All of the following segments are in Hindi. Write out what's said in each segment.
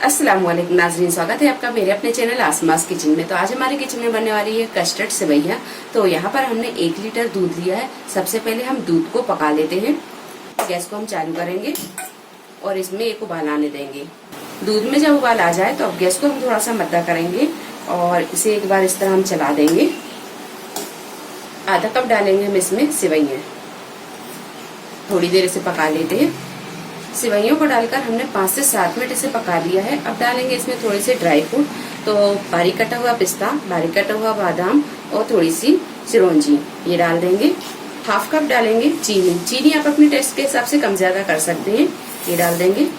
अस्सलाम वालेकुम नाज़रीन, स्वागत है आपका मेरे अपने चैनल आसमास किचन में। तो आज हमारे किचन में बनने वाली है कस्टर्ड सेवइयां। तो यहाँ पर हमने 1 लीटर दूध लिया है। सबसे पहले हम दूध को पका लेते हैं। गैस को हम चालू करेंगे और इसमें एक उबाल आने देंगे। दूध में जब उबाल आ जाए तो अब गैस को हम थोड़ा सा मद्दा करेंगे और इसे एक बार इस तरह हम चला देंगे। आधा कप डालेंगे हम इसमें सेवइयां। थोड़ी देर इसे पका लेते हैं। सेवइयों को डालकर हमने 5 से 7 मिनट इसे पका लिया है। अब डालेंगे इसमें थोड़े से ड्राई फ्रूट, तो बारीक कटा हुआ पिस्ता, बारीक कटा हुआ बादाम और थोड़ी सी चिरौंजी ये डाल देंगे। हाफ कप डालेंगे चीनी आप अपने टेस्ट के हिसाब से कम ज्यादा कर सकते हैं। ये डाल देंगे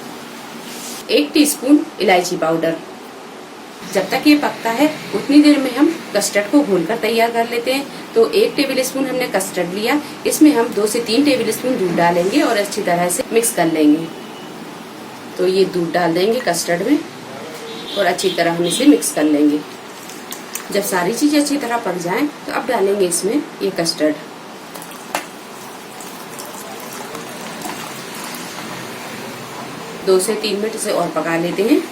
1 टीस्पून इलायची पाउडर। जब तक ये पकता है उतनी देर में हम कस्टर्ड को घोलकर तैयार कर लेते हैं। तो 1 टेबल स्पून हमने कस्टर्ड लिया, इसमें हम 2 से 3 टेबल स्पून दूध डालेंगे और अच्छी तरह से मिक्स कर लेंगे। तो ये दूध डाल देंगे कस्टर्ड में और अच्छी तरह हम इसे मिक्स कर लेंगे। जब सारी चीजें अच्छी तरह पक जाएं तो अब डालेंगे इसमें ये कस्टर्ड। दो से 3 मिनट इसे और पका लेते हैं।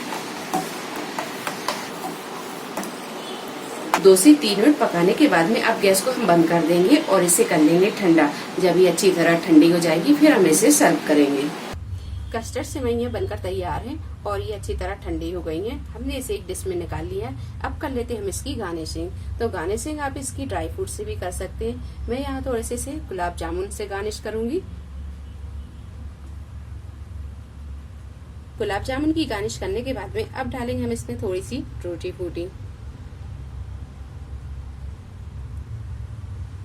2 से 3 मिनट पकाने के बाद में अब गैस को हम बंद कर देंगे और इसे कर लेंगे ठंडा। जब ये अच्छी तरह ठंडी हो जाएगी फिर हम इसे सर्व करेंगे। कस्टर्ड सेवइयां बनकर तैयार हैं और ये अच्छी तरह ठंडी हो गई हैं। हमने इसे एक डिश में निकाल लिया है। अब कर लेते हैं हम इसकी गार्निशिंग। तो गार्निशिंग आप इसकी ड्राई फ्रूट से भी कर सकते हैं। मैं यहाँ थोड़े से गुलाब जामुन से गार्निश करूंगी। गुलाब जामुन की गार्निश करने के बाद में अब डालेंगे हम इसमें थोड़ी सी टूटी फूटी।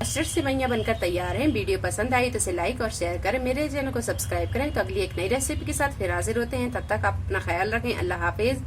कस्टर्ड सेवइयां बनकर तैयार हैं। वीडियो पसंद आई तो इसे लाइक और शेयर करें। मेरे चैनल को सब्सक्राइब करें। तो अगली एक नई रेसिपी के साथ फिर हाजिर होते हैं। तब तक आप अपना ख्याल रखें। अल्लाह हाफिज।